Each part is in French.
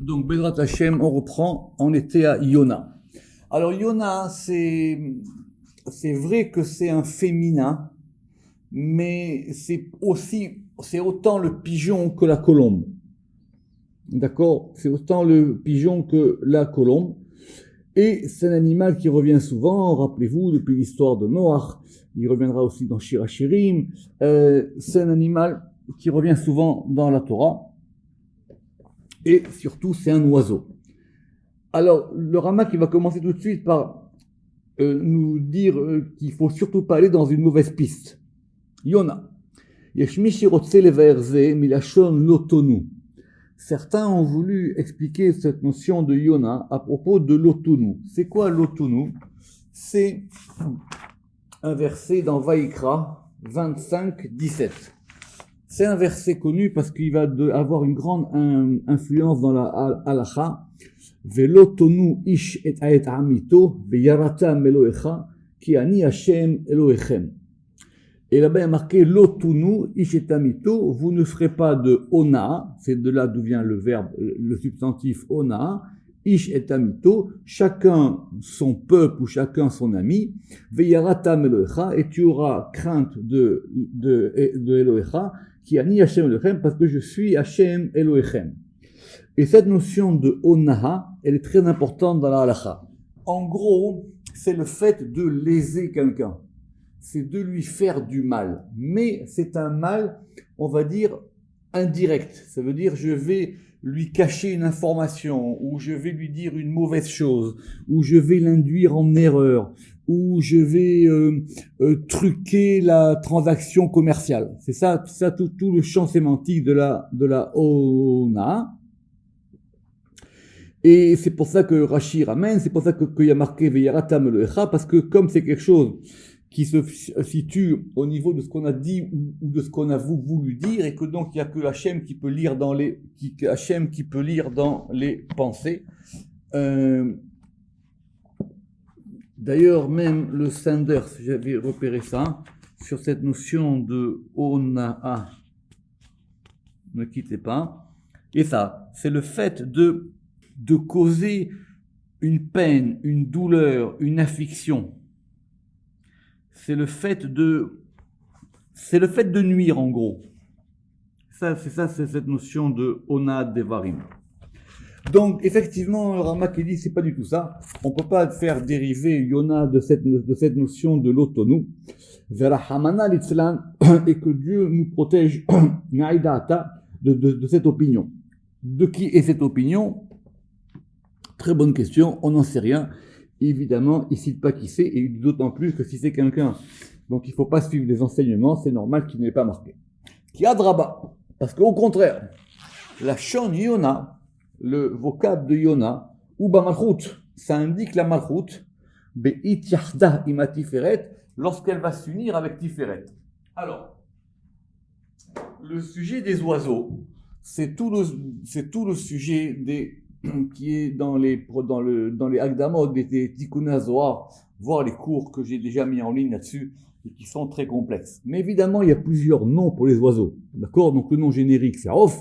Donc, Bezrat Hashem, on reprend. On était à Yona. Alors, Yona, c'est vrai que c'est un féminin, mais c'est autant le pigeon que la colombe. D'accord? C'est autant le pigeon que la colombe. Et c'est un animal qui revient souvent, rappelez-vous, depuis l'histoire de Noach, il reviendra aussi dans Shir HaShirim, c'est un animal qui revient souvent dans la Torah, et surtout c'est un oiseau. Alors, le Rama qui va commencer tout de suite par nous dire qu'il faut surtout pas aller dans une mauvaise piste. Yona. Yeshmi shirotse levaerze milashon lotonu. Certains ont voulu expliquer cette notion de Yona à propos de l'Otonu. C'est quoi l'Otonu? C'est un verset dans Vaïkra 25-17. C'est un verset connu parce qu'il va avoir une grande influence dans la halacha. Velotonu ish et aet amito veyaratam Elohecha ki ani Hashem Elohechem. Et là-bas, il y a marqué l'otunu ishetamito, vous ne ferez pas de ona, c'est de là d'où vient le verbe, le substantif ona, ish etamito, chacun son peuple ou chacun son ami, veyaratam Elohecha, et tu auras crainte de Elohecha, qui a ni Hashem Elohechem, parce que je suis Hashem Elohechem. Et cette notion de onaha, elle est très importante dans la halacha. En gros, c'est le fait de léser quelqu'un. C'est de lui faire du mal. Mais c'est un mal, on va dire, indirect. Ça veut dire, je vais lui cacher une information, ou je vais lui dire une mauvaise chose, ou je vais l'induire en erreur, ou je vais truquer la transaction commerciale. C'est ça tout le champ sémantique de la ona. Et c'est pour ça que Rashi ramène, c'est pour ça qu'il y a marqué Veyaratam Elohecha, parce que comme c'est quelque chose qui se situe au niveau de ce qu'on a dit ou de ce qu'on a voulu dire, et que donc il y a que Hachem qui peut lire dans les pensées. D'ailleurs, même le Sanders, j'avais repéré ça, sur cette notion de Ona'a, ne quittez pas, et ça, c'est le fait de causer une peine, une douleur, une affliction. C'est le fait de nuire, en gros. C'est cette notion de onad devarim. Donc, effectivement, le Rama qui dit, c'est pas du tout ça. On peut pas faire dériver Yona de cette notion de l'otonu. Verahamana litzlan, et que Dieu nous protège, de cette opinion. De qui est cette opinion? Très bonne question, on n'en sait rien. Évidemment, il ne cite pas qui c'est, et d'autant plus que si c'est quelqu'un dont il ne faut pas suivre les enseignements, c'est normal qu'il n'ait pas marqué. Qui a draba, parce qu'au contraire, la shon Yona, le vocable de Yona, ou ba malchut, ça indique la malchut, be'it yachda ima tiferet, lorsqu'elle va s'unir avec Tiferet. Alors, le sujet des oiseaux, c'est tout le sujet qui est dans les Agdamot, des Tikkun HaZohar, voire les cours que j'ai déjà mis en ligne là-dessus, et qui sont très complexes. Mais évidemment, il y a plusieurs noms pour les oiseaux. D'accord? Donc le nom générique, c'est Aof.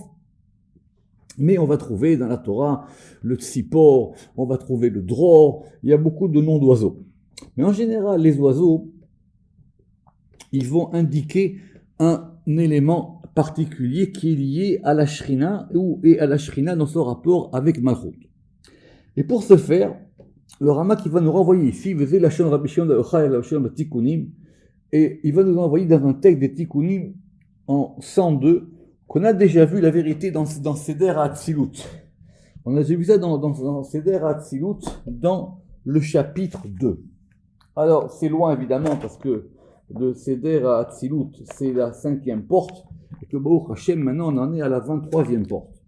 Mais on va trouver dans la Torah le Tzipor, on va trouver le Dror, il y a beaucoup de noms d'oiseaux. Mais en général, les oiseaux, ils vont indiquer un élément particulier qui est lié à la Shrina et à la Shrina dans son rapport avec Malchut. Et pour ce faire, le Rama qui va nous renvoyer ici, et il va nous envoyer dans un texte des Tikkunim en 102, qu'on a déjà vu la vérité dans Seder HaAtzilut. On a déjà vu ça dans Seder HaAtzilut, dans le chapitre 2. Alors, c'est loin évidemment, parce que de Seder HaAtzilut, c'est la 5e porte, et que Baruch Hashem, maintenant, on en est à la 23e porte.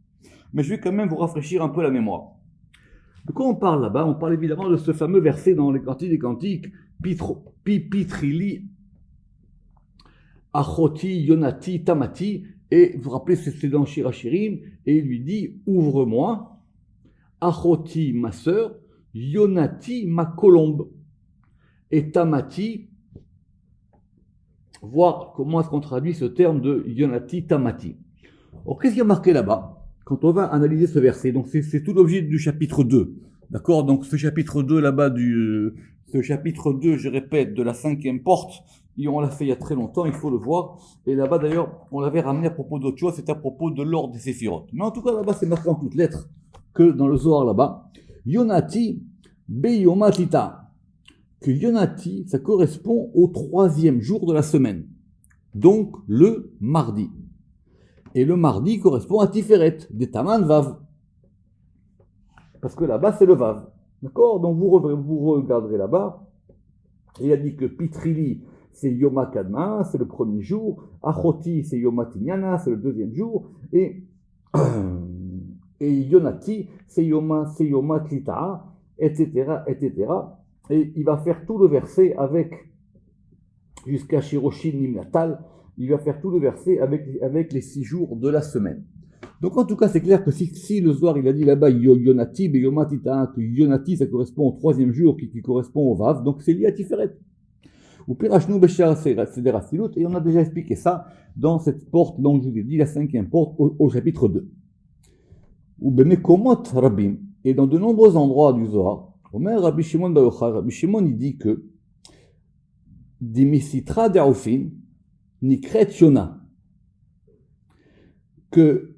Mais je vais quand même vous rafraîchir un peu la mémoire. De quoi on parle là-bas? On parle évidemment de ce fameux verset dans les Cantiques des Cantiques, Pitrili, Achoti, Yonati, Tamati, et vous vous rappelez, c'est dans Shir HaShirim, et il lui dit, ouvre-moi, Achoti, ma sœur, Yonati, ma colombe, et Tamati, voir comment est-ce qu'on traduit ce terme de Yonati Tamati. Alors, qu'est-ce qu'il y a marqué là-bas? quand on va analyser ce verset, donc c'est tout l'objet du chapitre 2, d'accord? Donc ce chapitre 2 là-bas, ce chapitre 2, je répète, de la 5e porte, on l'a fait il y a très longtemps, il faut le voir. Et là-bas d'ailleurs, on l'avait ramené à propos d'autre chose, c'est à propos de l'ordre des séphirotes. Mais en tout cas là-bas, c'est marqué en toutes lettres que dans le Zohar là-bas, Yonati Beyomatita, que Yonati, ça correspond au 3e jour de la semaine, donc le mardi. Et le mardi correspond à Tiferet, des Taman Vav. Parce que là-bas, c'est le Vav. D'accord? Donc vous regarderez là-bas. Il a dit que Pitrili, c'est Yoma Kadma, c'est le 1er jour. Achoti, c'est Yoma Tinyana, c'est le 2e jour. Et Yonati, c'est Yoma Tlita, etc., etc. Et il va faire tout le verset avec, jusqu'à Shiroshin Nimnatal, il va faire tout le verset avec les 6 jours de la semaine. Donc en tout cas, c'est clair que si le Zohar, il a dit là-bas Yonati, Beyomatita, que Yonati, ça correspond au 3e jour qui correspond au Vav, donc c'est lié à Tiferet. Ou Pirachnu Beshar Sedera Silut, et on a déjà expliqué ça dans cette porte dont je vous ai dit, la 5e porte au chapitre 2. Ou Bemekomot Rabim, et dans de nombreux endroits du Zohar, Omer Rabbi Shimon Bar Yochai, Rabbi Shimon il dit que Dimisitra De'ofin Nikret Yona, que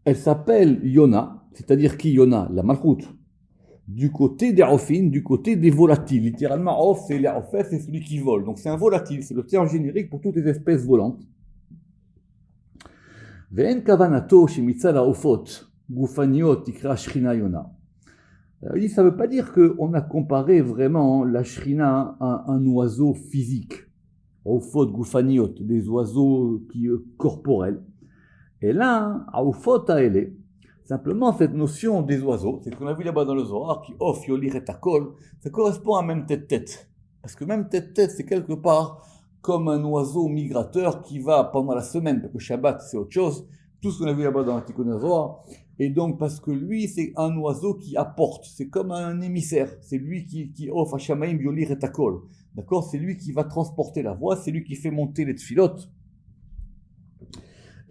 elle s'appelle Yona, c'est-à-dire qui Yona, la Malchut, du côté des Ofin, du côté des volatiles. Littéralement, Off, c'est c'est celui qui vole. Donc c'est un volatile, c'est le terme générique pour toutes les espèces volantes. Ve'en kavanato shemitzal ha'ofot gufaniot tikra shrina Yona. Il dit, ça ne veut pas dire qu'on a comparé vraiment la shrina à un oiseau physique. Ofot gufaniot, des oiseaux corporels. Et là, Aoufot Aele, simplement cette notion des oiseaux, c'est ce qu'on a vu là-bas dans le Zohar, qui off yolir et akol, ça correspond à même tête-tête. Parce que même tête-tête, c'est quelque part comme un oiseau migrateur qui va pendant la semaine, parce que Shabbat, c'est autre chose, tout ce qu'on a vu là-bas dans l'Antiquité Zohar. Et donc, parce que lui, c'est un oiseau qui apporte, c'est comme un émissaire, c'est lui qui offre à Shamaim yolir et akol. D'accord? C'est lui qui va transporter la voix, c'est lui qui fait monter les tfilotes.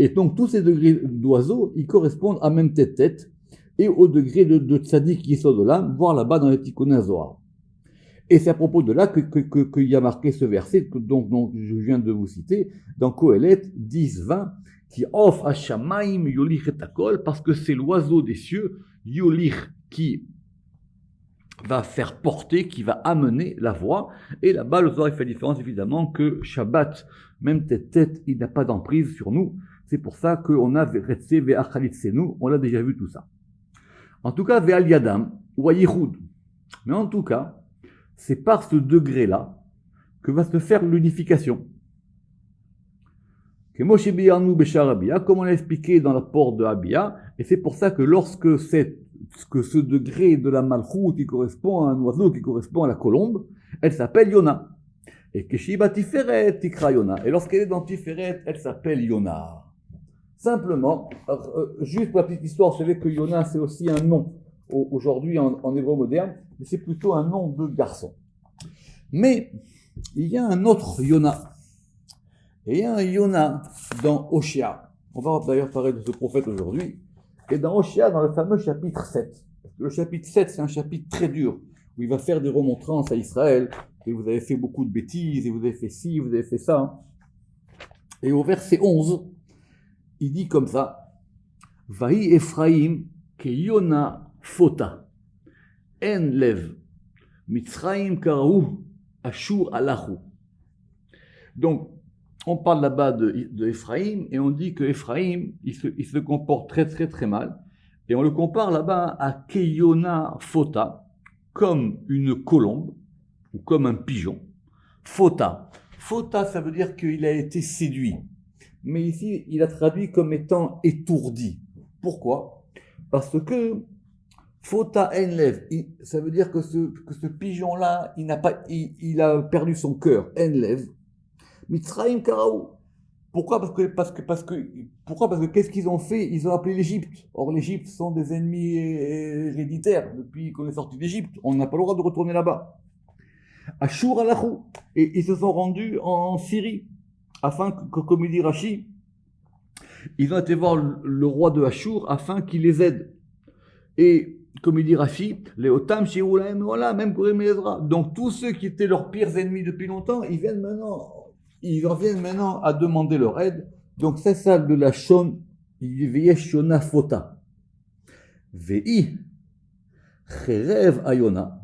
Et donc, tous ces degrés d'oiseaux, ils correspondent à même tête-tête et au degré de tzaddik qui sort de là, voir là-bas dans les Tikkuné Zohar. Et c'est à propos de là qu'il y a marqué ce verset dont je viens de vous citer, dans Kohelet 10-20, qui offre à Shamaim Yolich et Akol, parce que c'est l'oiseau des cieux, Yolich, qui va faire porter, qui va amener la voix. Et là-bas, le Zohar fait la différence, évidemment, que Shabbat, même tête-tête, il n'a pas d'emprise sur nous. C'est pour ça qu'on a Retse Ve'achalitzenu, on l'a déjà vu tout ça. En tout cas, Ve'al Yadam, ou à Yihoud. Mais en tout cas, c'est par ce degré-là que va se faire l'unification. Que Moshe Biyanu Beshar Abia, comme on l'a expliqué dans la porte de Abia, et c'est pour ça que lorsque ce degré de la Malchut qui correspond à un oiseau, qui correspond à la colombe, elle s'appelle Yona. Et que Shiba Tiferet Tikra Yona. Et lorsqu'elle est dans Tiferet, elle s'appelle Yona. Simplement, juste pour la petite histoire, vous savez que Yona, c'est aussi un nom aujourd'hui en hébreu moderne, mais c'est plutôt un nom de garçon. Mais il y a un autre Yona. Et il y a un Yona dans Oshéa. On va d'ailleurs parler de ce prophète aujourd'hui. Et dans Oshéa, dans le fameux chapitre 7. Le chapitre 7, c'est un chapitre très dur, où il va faire des remontrances à Israël. Et vous avez fait beaucoup de bêtises, et vous avez fait ci, vous avez fait ça. Et au verset 11, il dit comme ça, Vahi Ephraim ke Yona fota, en lev, Mitzraim karaou, Ashur alahu. Donc, on parle là-bas de Ephraim, et on dit que Ephraim, il se comporte très très très mal, et on le compare là-bas à Keyona fota, comme une colombe, ou comme un pigeon. Fota. Fota, ça veut dire qu'il a été séduit. Mais ici, il a traduit comme étant étourdi. Pourquoi? Parce que Fota enlev, ça veut dire que ce pigeon-là, il a perdu son cœur. Enlev. Mitzraim karaou. Pourquoi? Pourquoi? Parce que qu'est-ce qu'ils ont fait? Ils ont appelé l'Égypte. Or, l'Égypte sont des ennemis héréditaires depuis qu'on est sorti d'Égypte. On n'a pas le droit de retourner là-bas. Ashur alahu. Et ils se sont rendus en Syrie. Afin que, comme il dit Rashi, ils ont été voir le roi de Achour afin qu'il les aide. Et comme il dit Rashi, les Otam, Shiroulaim, voilà, même Gorim et Ezra. Donc tous ceux qui étaient leurs pires ennemis depuis longtemps, ils en viennent maintenant à demander leur aide. Donc c'est ça de la Shon, Yesh Yona Fota. Vei, Cherev Ayona.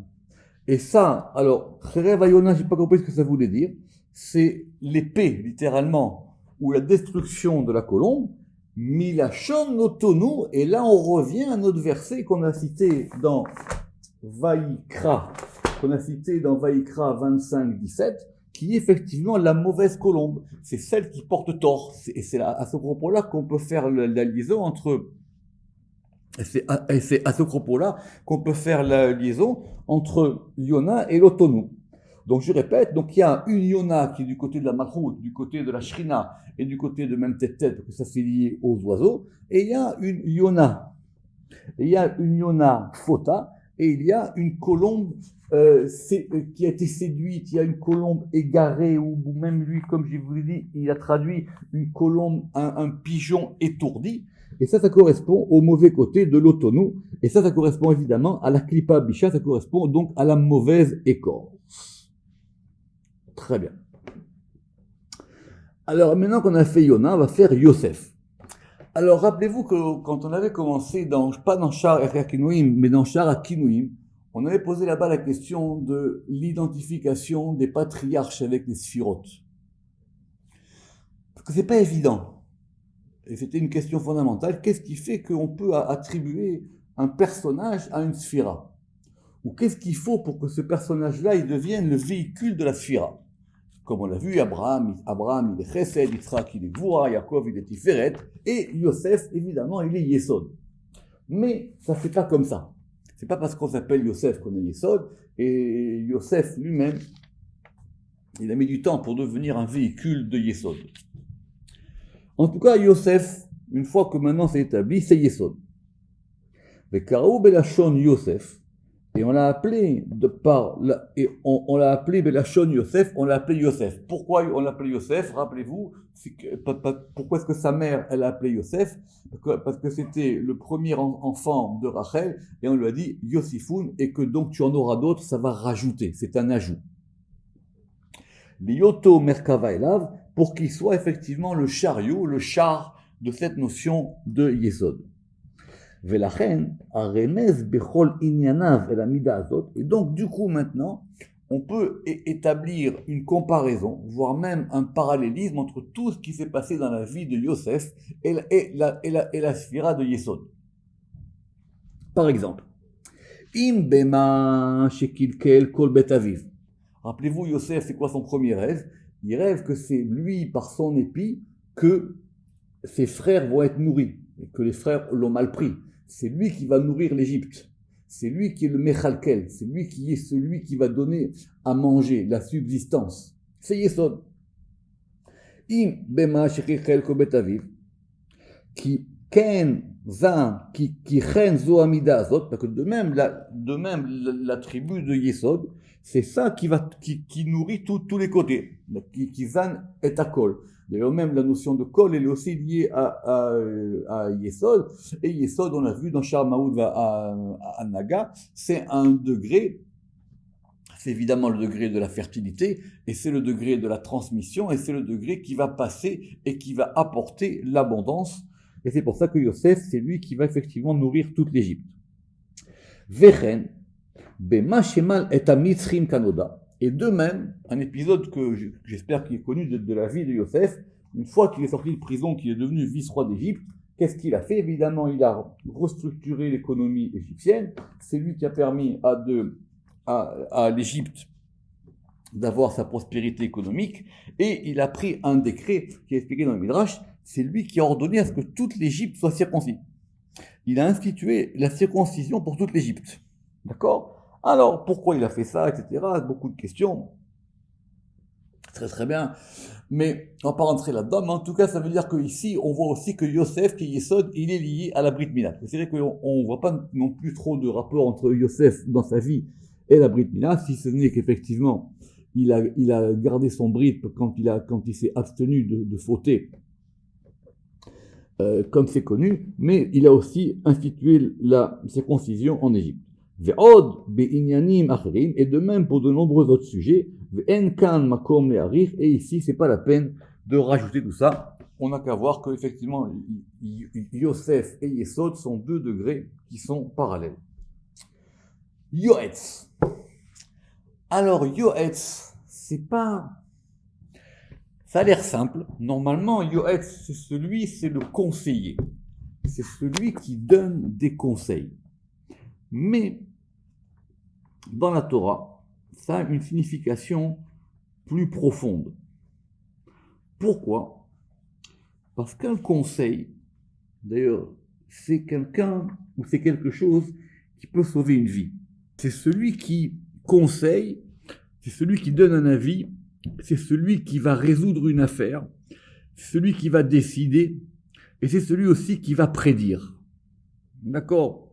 Et ça, alors, Cherev Ayona, j'ai pas compris ce que ça voulait dire. C'est l'épée, littéralement, ou la destruction de la colombe. Milachon Notonu, et là on revient à notre verset qu'on a cité dans Vaïkra, 25-17, qui est effectivement la mauvaise colombe. C'est celle qui porte tort. Et c'est à ce propos-là qu'on peut faire la liaison entre... Et c'est à ce propos-là qu'on peut faire la liaison entre Yona et l'Otonu. Donc je répète, donc il y a une Yona qui est du côté de la Malchut, du côté de la Shrina et du côté de même tête, parce que ça c'est lié aux oiseaux, et il y a une Yona. Et il y a une Yona Fota, et il y a une colombe qui a été séduite, il y a une colombe égarée, ou même lui, comme je vous l'ai dit, il a traduit une colombe, un pigeon étourdi, et ça correspond au mauvais côté de l'Otonu, et ça correspond évidemment à la Klipa Bisha, ça correspond donc à la mauvaise écorce. Très bien. Alors maintenant qu'on a fait Yona, on va faire Yosef. Alors rappelez-vous que quand on avait commencé, pas dans Shar Akinouim, mais dans Shar Akinouim, on avait posé là-bas la question de l'identification des patriarches avec les sphirotes. Parce que c'est pas évident. Et c'était une question fondamentale. Qu'est-ce qui fait qu'on peut attribuer un personnage à une sphira? Ou qu'est-ce qu'il faut pour que ce personnage-là il devienne le véhicule de la sphira? Comme on l'a vu, Abraham il est Chesed, Yitzhak il est Gvura, Yaakov il est Tiferet, et Yosef, évidemment, il est Yesod. Mais ça ne fait pas comme ça. C'est pas parce qu'on s'appelle Yosef qu'on est Yesod, et Yosef lui-même, il a mis du temps pour devenir un véhicule de Yesod. En tout cas, Yosef, une fois que maintenant c'est établi, c'est Yesod. Mais Karaou Belashon Yosef, et on l'a appelé on l'a appelé Belashon Yosef, on l'a appelé Yosef. Pourquoi on l'a appelé Yosef? Rappelez-vous, pourquoi est-ce que sa mère, elle l'a appelé Yosef? Parce que c'était le premier enfant de Rachel, et on lui a dit Yosifoun, et que donc tu en auras d'autres, ça va rajouter, c'est un ajout. L'Yoto Merkava Elav, pour qu'il soit effectivement le chariot, le char de cette notion de Yesod. Velachen, Aremez Bechol Inyanav El Amida Azot. Et donc, du coup, maintenant, on peut établir une comparaison, voire même un parallélisme entre tout ce qui s'est passé dans la vie de Yosef et la sphira de Yesod. Par exemple, Im Bema Shekilkel Kol Bet Aviv. Rappelez-vous, Yosef, c'est quoi son premier rêve? Il rêve que c'est lui, par son épi, que ses frères vont être nourris, et que les frères l'ont mal pris. C'est lui qui va nourrir l'Égypte. C'est lui qui est le Mechalkel. C'est lui qui est celui qui va donner à manger, la subsistance. C'est Yesod. Im bema shechel kobet aviv, qui ken zan, qui chen zo amida azot, parce que de même la tribu de Yesod, c'est ça qui nourrit tous les côtés, qui zan et akol. D'ailleurs, même la notion de kol, elle est aussi liée à Yesod. Et Yesod, on l'a vu dans Shar Maoud à Naga, c'est un degré, c'est évidemment le degré de la fertilité, et c'est le degré de la transmission, et c'est le degré qui va passer et qui va apporter l'abondance. Et c'est pour ça que Yosef, c'est lui qui va effectivement nourrir toute l'Égypte. Vechen, bema shemal et amitzrim kanoda. Et de même, un épisode que j'espère qu'il est connu de la vie de Yosef, une fois qu'il est sorti de prison, qu'il est devenu vice-roi d'Égypte, qu'est-ce qu'il a fait? Évidemment, il a restructuré l'économie égyptienne. C'est lui qui a permis à l'Égypte d'avoir sa prospérité économique. Et il a pris un décret qui est expliqué dans le Midrash. C'est lui qui a ordonné à ce que toute l'Égypte soit circoncis. Il a institué la circoncision pour toute l'Égypte. D'accord? Alors, pourquoi il a fait ça, etc. Beaucoup de questions. Très très bien. Mais on va pas rentrer là-dedans. Mais en tout cas, ça veut dire qu'ici, on voit aussi que Yosef, qui est Yesod, il est lié à la Brit Mila. C'est vrai qu'on ne voit pas non plus trop de rapport entre Yosef dans sa vie et la Brit Mila, si ce n'est qu'effectivement, il a gardé son Brit quand il s'est abstenu de fauter comme c'est connu, mais il a aussi institué la circoncision en Égypte. Ve'od be'inyanim acherim, et de même pour de nombreux autres sujets, ve'en kan makom le'arich, et ici, c'est pas la peine de rajouter tout ça. On n'a qu'à voir qu'effectivement, Yosef et Yesod sont deux degrés qui sont parallèles. Yoetz. Alors, Yoetz, c'est pas... Ça a l'air simple. Normalement, Yoetz, c'est le conseiller. C'est celui qui donne des conseils. Mais, dans la Torah, ça a une signification plus profonde. Pourquoi ? Parce qu'un conseil, d'ailleurs, c'est quelqu'un ou c'est quelque chose qui peut sauver une vie. C'est celui qui conseille, c'est celui qui donne un avis, c'est celui qui va résoudre une affaire, c'est celui qui va décider, et c'est celui aussi qui va prédire. D'accord ?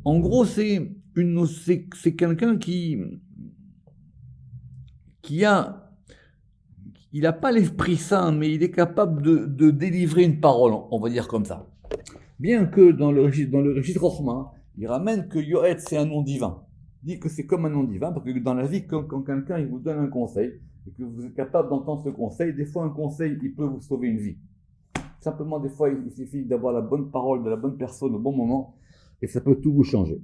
En gros, c'est quelqu'un il n'a pas l'Esprit Saint, mais il est capable de délivrer une parole, on va dire comme ça. Bien que dans le registre Rochma, il ramène que Yoetz, c'est un nom divin. Il dit que c'est comme un nom divin, parce que dans la vie, quand quelqu'un il vous donne un conseil, et que vous êtes capable d'entendre ce conseil, des fois un conseil, il peut vous sauver une vie. Simplement, des fois, il suffit d'avoir la bonne parole de la bonne personne au bon moment, et ça peut tout vous changer.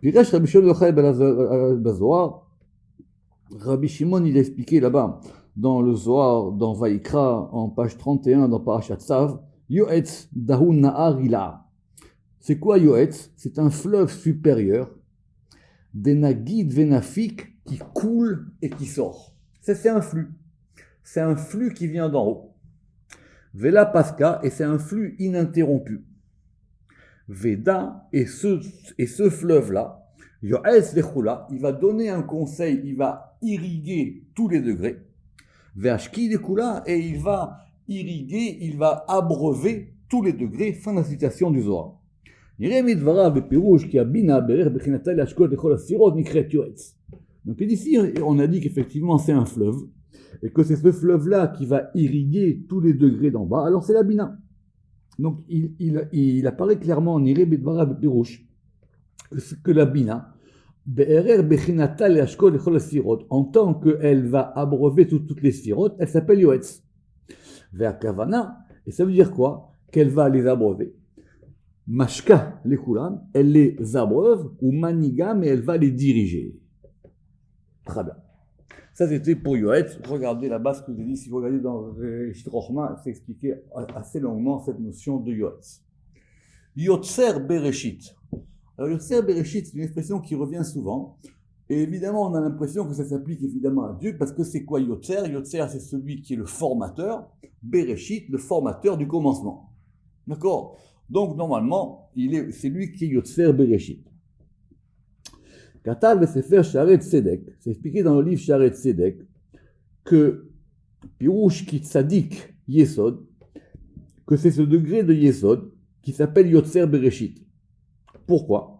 Puis Rabbi Shimon Yochai Bazohar, Rabbi Shimon, il a expliqué là-bas, dans le Zohar, dans Vaïkra, en page 31, dans Parashat Tzav, Yoetz Dahun Nahar Ila. C'est quoi Yoetz ? C'est un fleuve supérieur, des Nagid Venafik qui coule et qui sort. C'est un flux. C'est un flux qui vient d'en haut. Vela Pasca, et c'est un flux ininterrompu. Veda, et ce fleuve-là, Yoetz Lechula, il va donner un conseil, il va irriguer tous les degrés. Veashki Lechula, et il va irriguer, il va abreuver tous les degrés. Fin de la citation du Zohar. Donc ici, on a dit qu'effectivement c'est un fleuve, et que c'est ce fleuve-là qui va irriguer tous les degrés d'en bas, alors c'est la Bina. Donc il apparaît clairement en Iré Bidvara Bepirouche que la Bina, en tant qu'elle va abreuver toutes les sphirotes, elle s'appelle Yoetz. Vers Kavana, et ça veut dire quoi ? Qu'elle va les abreuver. Mashka les Kulam, elle les abreuve, ou Maniga, mais elle va les diriger. Très bien. Ça c'était pour Yoetz. Regardez là-bas ce que je dis. Si vous regardez dans le Rochma, c'est expliqué assez longuement cette notion de Yoetz. Yotzer Bereshit. Alors Yotzer Bereshit, c'est une expression qui revient souvent. Et évidemment, on a l'impression que ça s'applique évidemment à Dieu, parce que c'est quoi Yotzer ? Yotzer, c'est celui qui est le formateur. Bereshit, le formateur du commencement. D'accord ? Donc, normalement, c'est lui qui est Yotzer Bereshit. Katav Sefer Sharet Tzedek, c'est expliqué dans le livre Sharet Tzedek, que Pirouche qui tzadik Yesod, que c'est ce degré de Yesod qui s'appelle Yotzer Bereshit. Pourquoi ?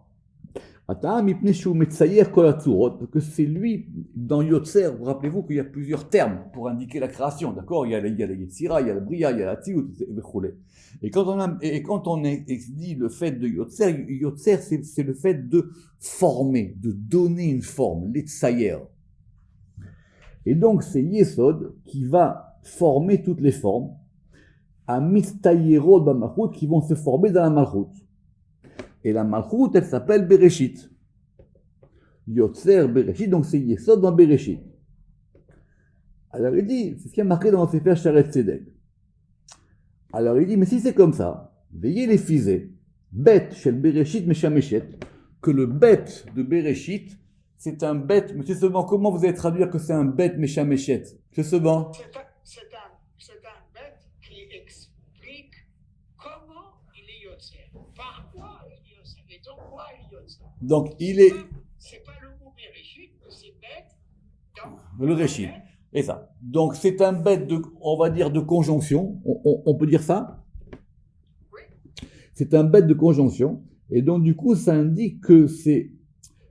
Parce que c'est lui, dans Yotzer, vous rappelez-vous qu'il y a plusieurs termes pour indiquer la création, d'accord ? Il y a la Yetzira, il y a la Bria, il y a la Tziut, et quand on dit le fait de Yotzer, Yotzer c'est le fait de former, de donner une forme, l'Etzayer. Et donc c'est Yesod qui va former toutes les formes, à Mistayerot B'Malchut, qui vont se former dans la Malchut. Et la Malchut, elle s'appelle Bereshit. Yotzer Bereshit, donc c'est Yesod dans Bereshit. Alors il dit, c'est ce qui a marqué dans le Sefer Sharet Tzedek. Alors il dit, mais si c'est comme ça, veillez les fisés, bet shel Bereshit meshameshet, que le bet de Bereshit, c'est un bet, monsieur Seban, comment vous allez traduire que c'est un bet meshameshet ? Monsieur Seban ? C'est un bet qui explique comment il est Yotzer. Par quoi il est Yotzer. Et donc quoi il est Yotzer. Donc il est... C'est pas le mot Bereshit, mais c'est bet dans... Le Réchit. Et ça. Donc c'est un bet de, on va dire, de conjonction. On peut dire ça ? Oui. C'est un bet de conjonction. Et donc du coup, ça indique que c'est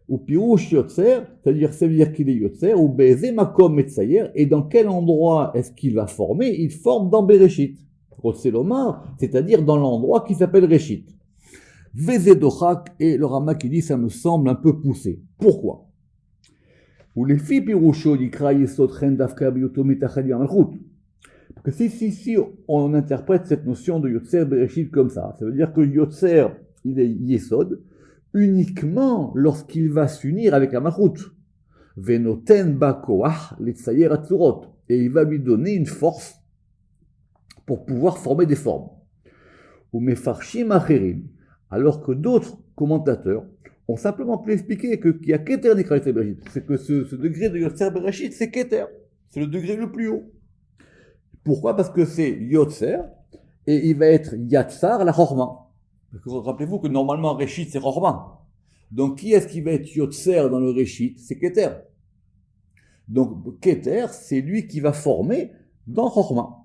ou pirouche Yotzer, c'est-à-dire ça veut dire qu'il est Yotzer, ou Beze Makom Metzayer, et dans quel endroit est-ce qu'il va former ? Il forme dans Bereshit. Rotselomar, c'est-à-dire dans l'endroit qui s'appelle Réchit. Vezedochak, et le Rama qui dit ça me semble un peu poussé. Pourquoi? Ou les filles Pirusho d'Ikra Yesod Chen Dafka Bioto Mitachad Yamalchut. Parce que si on interprète cette notion de Yotzer Bereshit comme ça veut dire que Yotzer, il est Yesod uniquement lorsqu'il va s'unir avec la Malchut. Venoten ba koach l'itzayer atzurot. Et il va lui donner une force pour pouvoir former des formes. Ou mefarshim acherim, alors que d'autres commentateurs ont simplement pu expliquer qu'il y a Keter Nikra Yotzer Bereshit. C'est que ce degré de Yotzer Bereshit, c'est Keter. C'est le degré le plus haut. Pourquoi? Parce que c'est Yotzer, et il va être Yatsar la Chorma. Rappelez-vous que normalement Réchit c'est Chorma. Donc qui est-ce qui va être Yotzer dans le Réchit? C'est Keter. Donc Keter, c'est lui qui va former dans Chorma.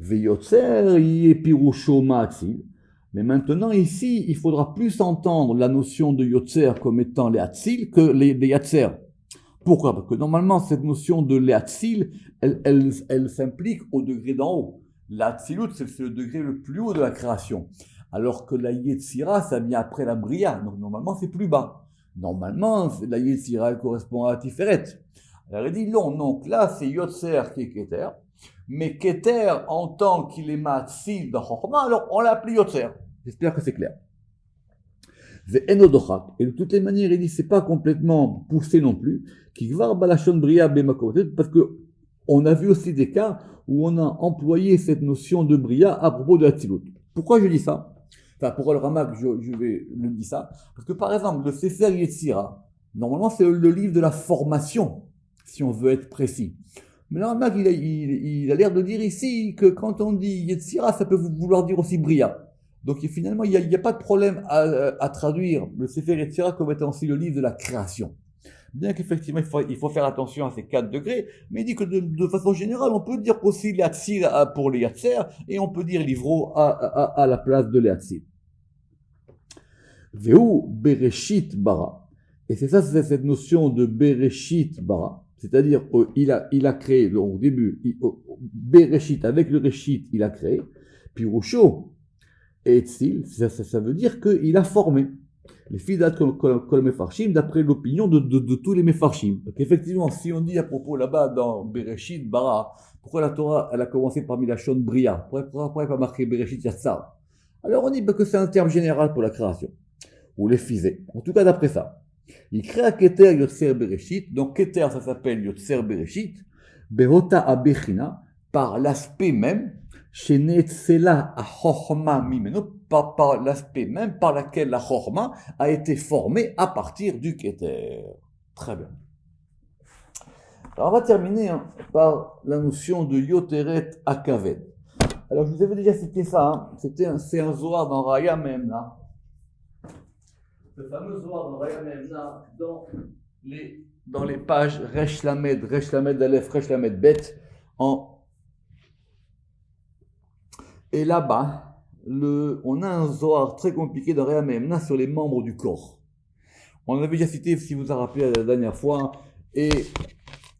Ve-Yotzer Yepirusho Ma'atzil. Mais maintenant ici, il faudra plus entendre la notion de Yotzer comme étant les Atzil que les Yatzer. Pourquoi? Parce que normalement, cette notion de l'Atzil, elle s'implique au degré d'en haut. L'Atzilut, c'est le degré le plus haut de la création. Alors que la Yetzira, ça vient après la Bria. Donc normalement, c'est plus bas. Normalement, la Yetzira, elle correspond à Tiferet. Alors il dit non, donc là, c'est Yotzer qui est Keter. Mais Keter, en tant qu'il est Ma'atzil dans Chochma, alors on l'appelle Yotzer. J'espère que c'est clair. Et de toutes les manières, il dit c'est pas complètement poussé non plus, parce que on a vu aussi des cas où on a employé cette notion de bria à propos de Hatzilut. Pourquoi je dis ça? Enfin, pourquoi le Ramak, je vais le dire ça? Parce que par exemple, le Sefer Yetzira, normalement c'est le livre de la formation, si on veut être précis. Mais le Ramak, il a l'air de dire ici que quand on dit Yetzira, ça peut vouloir dire aussi bria. Donc finalement, il n'y a pas de problème à traduire le Sefer Yetzira comme étant aussi le livre de la création. Bien qu'effectivement, il faut faire attention à ces 4 degrés, mais il dit que de façon générale, on peut dire aussi l'Atzil pour les Yatzer, et on peut dire l'Ivro à la place de l'Atzil. Veu Bereshit Bara. Et c'est ça, c'est cette notion de Bereshit Bara. C'est-à-dire, il a créé, donc, au début, Bereshit, avec le Reshit, il a créé, puis Rousho, et Etzil, ça veut dire qu'il a formé. Les Fidat Kol Mefarshim, d'après l'opinion de tous les Mefarshim. Donc effectivement, si on dit à propos là-bas dans Bereshit Bara, pourquoi la Torah elle a commencé par Milachon Bria? Pourquoi elle pas marqué Bereshit Yatsar? Alors on dit que c'est un terme général pour la création. Ou les Fizé. En tout cas d'après ça. Il crée à Keter Yotzer Bereshit. Donc Keter ça s'appelle Yotzer Bereshit. Behota Abechina, par l'aspect même. Chez Netzela a Chochma Mimeno, par l'aspect même par laquelle la Chochma a été formée à partir du Keter. Très bien. Alors on va terminer par la notion de Yoteret Akaved. Alors je vous avais déjà cité ça, c'est un Zohar dans Raya Memna. Le fameux Zohar dans Raya Memna dans les pages Resh Lamed Aleph, Resh Lamed Bet Et là-bas, on a un Zohar très compliqué dans Raya Memna sur les membres du corps. On l'avait déjà cité, si vous vous en rappelez la dernière fois,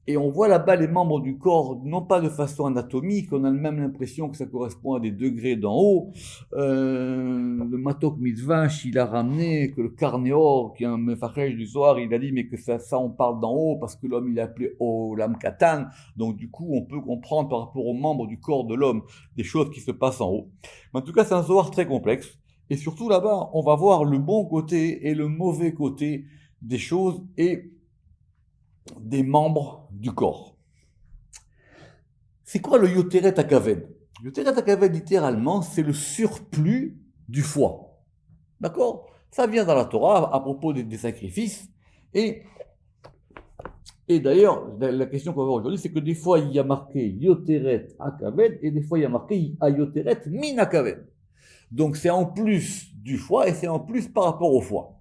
et on voit là-bas les membres du corps, non pas de façon anatomique, on a même l'impression que ça correspond à des degrés d'en haut. Le Matok Mitzvash, il a ramené que le Carnéor, qui est un mefachesh du Zohar, il a dit mais que ça on parle d'en haut parce que l'homme il est appelé Olam Katan, donc du coup on peut comprendre par rapport aux membres du corps de l'homme des choses qui se passent en haut. Mais en tout cas c'est un Zohar très complexe, et surtout là-bas on va voir le bon côté et le mauvais côté des choses et des membres du corps. C'est quoi le Yoteret Akaved? Yoteret Akaved, littéralement, c'est le surplus du foie. D'accord? Ça vient dans la Torah à propos des sacrifices. Et d'ailleurs, la question qu'on va voir aujourd'hui, c'est que des fois, il y a marqué Yoteret Akaved et des fois, il y a marqué Yoteret Min Akaved. Donc, c'est en plus du foie et c'est en plus par rapport au foie.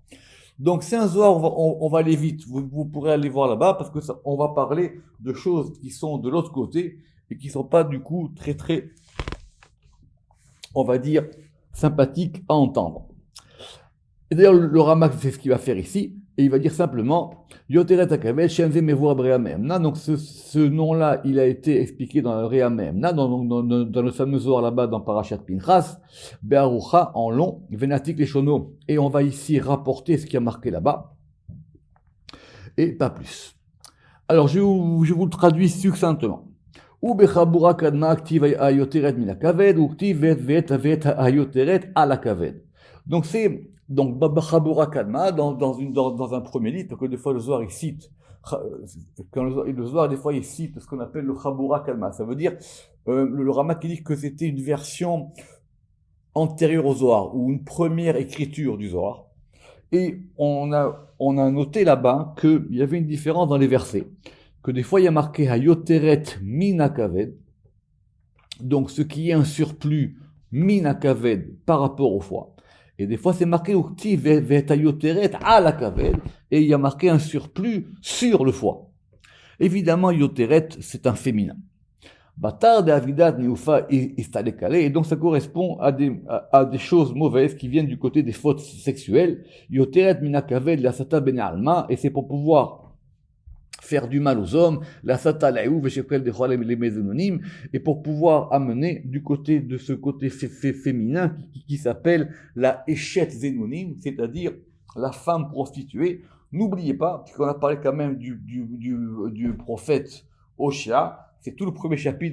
Donc c'est un Zohar, on va aller vite, vous pourrez aller voir là-bas parce que on va parler de choses qui sont de l'autre côté et qui ne sont pas du coup très, on va dire, sympathiques à entendre. Et d'ailleurs le Ramak c'est ce qu'il va faire ici, Et il va dire simplement Yoteret Akaved, Shenze Mevor Brehamemna. Donc ce nom-là, il a été expliqué dans le Rehamemna, dans le fameux Zohar là-bas, dans Parashat Pinchas, Be'arucha, en long, Venatik Leshono. Et on va ici rapporter ce qui a marqué là-bas, et pas plus. Alors je vous le traduis succinctement. Ou bechabura kadma aktiv ayoteret min akaved, ou aktiv vet ayoteret al akaved. Donc c'est bechabura kadma dans un premier livre, parce que des fois le Zohar il cite, quand le Zohar des fois il cite ce qu'on appelle le chabura kadma. Ça veut dire le Ramak qui dit que c'était une version antérieure au Zohar ou une première écriture du Zohar. Et on a noté là-bas qu'il y avait une différence dans les versets. Que des fois il y a marqué Hayoteret min akaved, donc ce qui est un surplus min akaved par rapport au foie. Et des fois c'est marqué Ukti vet Hayoteret al akaved, et il y a marqué un surplus sur le foie. Évidemment, Yoteret c'est un féminin. Batar de Avidat Niufa Istalekale, et donc ça correspond à des choses mauvaises qui viennent du côté des fautes sexuelles. Yoteret min akaved la sata ben alma, et c'est pour pouvoir faire du mal aux hommes, la satalaïou, veshekel de cholem les mézononim, et pour pouvoir amener du côté de ce côté féminin qui s'appelle la échet zénonim, c'est-à-dire la femme prostituée. N'oubliez pas, puisqu'on a parlé quand même du prophète Oshéa, c'est tout le premier chapitre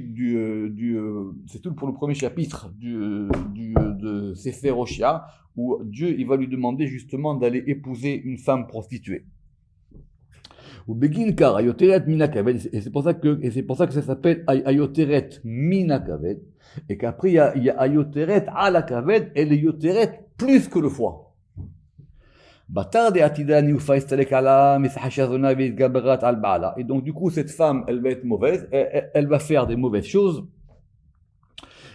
de Sefer Oshéa, où Dieu il va lui demander justement d'aller épouser une femme prostituée. Ou Begin Kar, Ayoteret Minakaved, et c'est pour ça que ça s'appelle Ayoteret Minakaved, et qu'après il y a Ayoteret Alakaved, et le Yoteret plus que le foie. Batar de Atida Niufa Istalek Ala, Mesahashazona Gabarat al Baala. Et donc du coup cette femme, elle va être mauvaise, elle va faire des mauvaises choses,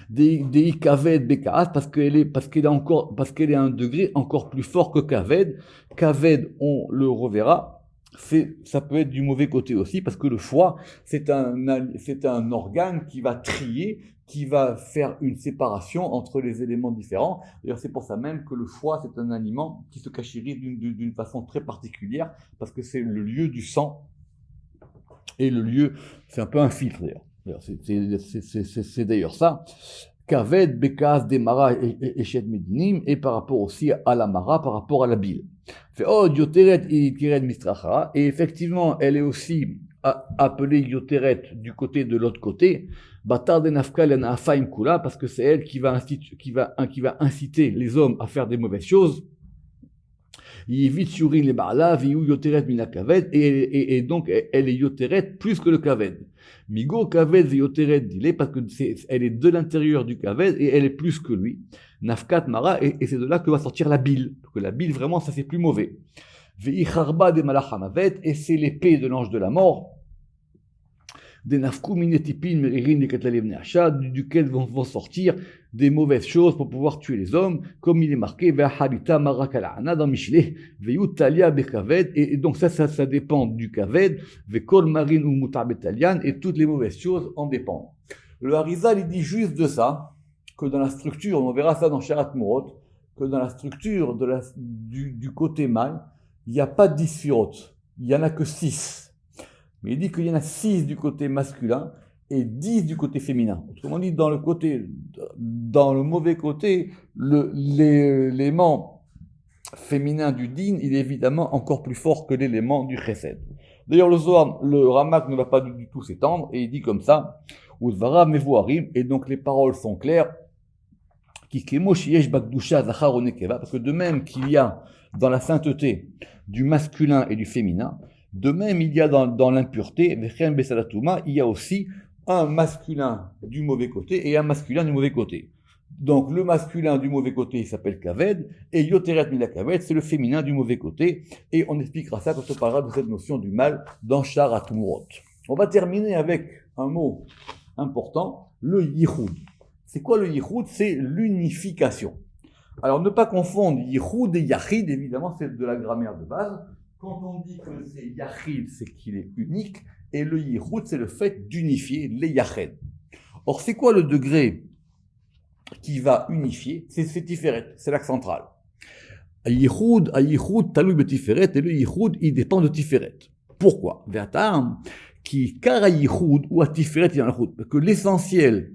des Kaved Bekaas, parce qu'elle est à un degré encore plus fort que Kaved. Kaved, on le reverra. Ça peut être du mauvais côté aussi, parce que le foie, c'est un organe qui va trier, qui va faire une séparation entre les éléments différents. D'ailleurs, c'est pour ça même que le foie, c'est un aliment qui se cachérise d'une façon très particulière, parce que c'est le lieu du sang, et le lieu, c'est un peu un filtre d'ailleurs. C'est d'ailleurs ça. Kaved, Bekaz, Demara et Shed Medinim, et par rapport aussi à la Mara, par rapport à la bile. Et effectivement, elle est aussi appelée Yoteret du côté de l'autre côté, Batar de Nafkal en Afaim Kula, parce que c'est elle qui va inciter les hommes à faire des mauvaises choses. Yivit Shurin les Baala, Viu Yoteret Mina Kaved, et donc elle est Yoteret plus que le Kaved. Migo Kaved Yoteret Dile, parce que elle est de l'intérieur du Kaved et elle est plus que lui. Nafkat Mara, et c'est de là que va sortir la bile. Parce que la bile, vraiment, ça c'est plus mauvais. Veicharba de Malachamavet, et c'est l'épée de l'ange de la mort. Des nafkou minetipin meririn de katlalevne achad, duquel vont sortir des mauvaises choses pour pouvoir tuer les hommes, comme il est marqué ve'harita marakalana dans Michelet, ve'utalia bekaved, et donc ça dépend du kaved, ve'kol marin ou mutabetalian, et toutes les mauvaises choses en dépendent. Le Harizal, il dit juste de ça, que dans la structure, on verra ça dans Sharat Morot, que dans la structure du côté mâle, il n'y a pas de 10 sphirotes, il n'y en a que 6. Mais il dit qu'il y en a 6 du côté masculin et 10 du côté féminin. Autrement dit, dans le mauvais côté, l'élément féminin du din, il est évidemment encore plus fort que l'élément du chesed. D'ailleurs, le Ramak ne va pas du tout s'étendre, et il dit comme ça, Uzvara mevuarim, et donc les paroles sont claires, parce que de même qu'il y a dans la sainteté du masculin et du féminin, de même il y a dans l'impureté, il y a aussi un masculin du mauvais côté et un masculin du mauvais côté. Donc le masculin du mauvais côté il s'appelle Kaved, et Yoteret Mila Kaved c'est le féminin du mauvais côté, et on expliquera ça quand on parlera de cette notion du mal dans Sharat Murot. On va terminer avec un mot important, le Yichud. C'est quoi le Yichud? C'est l'unification. Alors ne pas confondre Yichud et Yachid, évidemment c'est de la grammaire de base. Quand on dit que c'est Yachid, c'est qu'il est unique, et le Yichud, c'est le fait d'unifier les Yached. Or, c'est quoi le degré qui va unifier? C'est Tiferet, c'est l'axe central. Ayichud talou betiferet, et le yichud, il dépend de tiferet. Pourquoi? Ve'atam, qui kara yichud ou atiferet yanachud. Parce que l'essentiel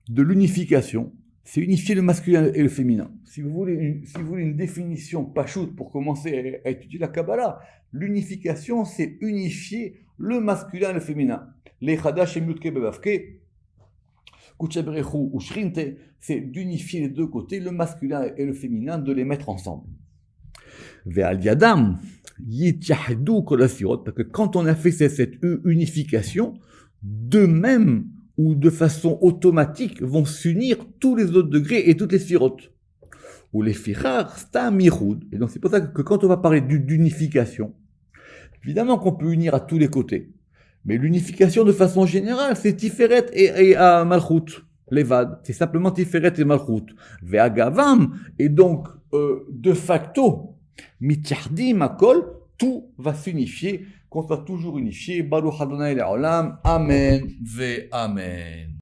de l'unification, c'est unifier le masculin et le féminin. Si vous voulez une définition pachoute pour commencer à étudier la Kabbalah, l'unification, c'est unifier le masculin et le féminin. Les chadash et mutke bebavke, kuchaberechu ou shrinte, c'est d'unifier les deux côtés, le masculin et le féminin, de les mettre ensemble. Ve'al yadam, yityahdu kol asirot, parce que quand on a fait cette unification, de même ou de façon automatique vont s'unir tous les autres degrés et toutes les sirotes. Ou les fichar, stam yichud. Et donc c'est pour ça que quand on va parler d'unification, évidemment qu'on peut unir à tous les côtés. Mais l'unification de façon générale, c'est Tiferet et Malchut, Levad. C'est simplement Tiferet et Malchut. Ve'agavam, et donc, de facto, mitchahdim akol, tout va s'unifier, qu'on soit toujours unifié. Baruch Adonai Le'olam. Amen ve Amen.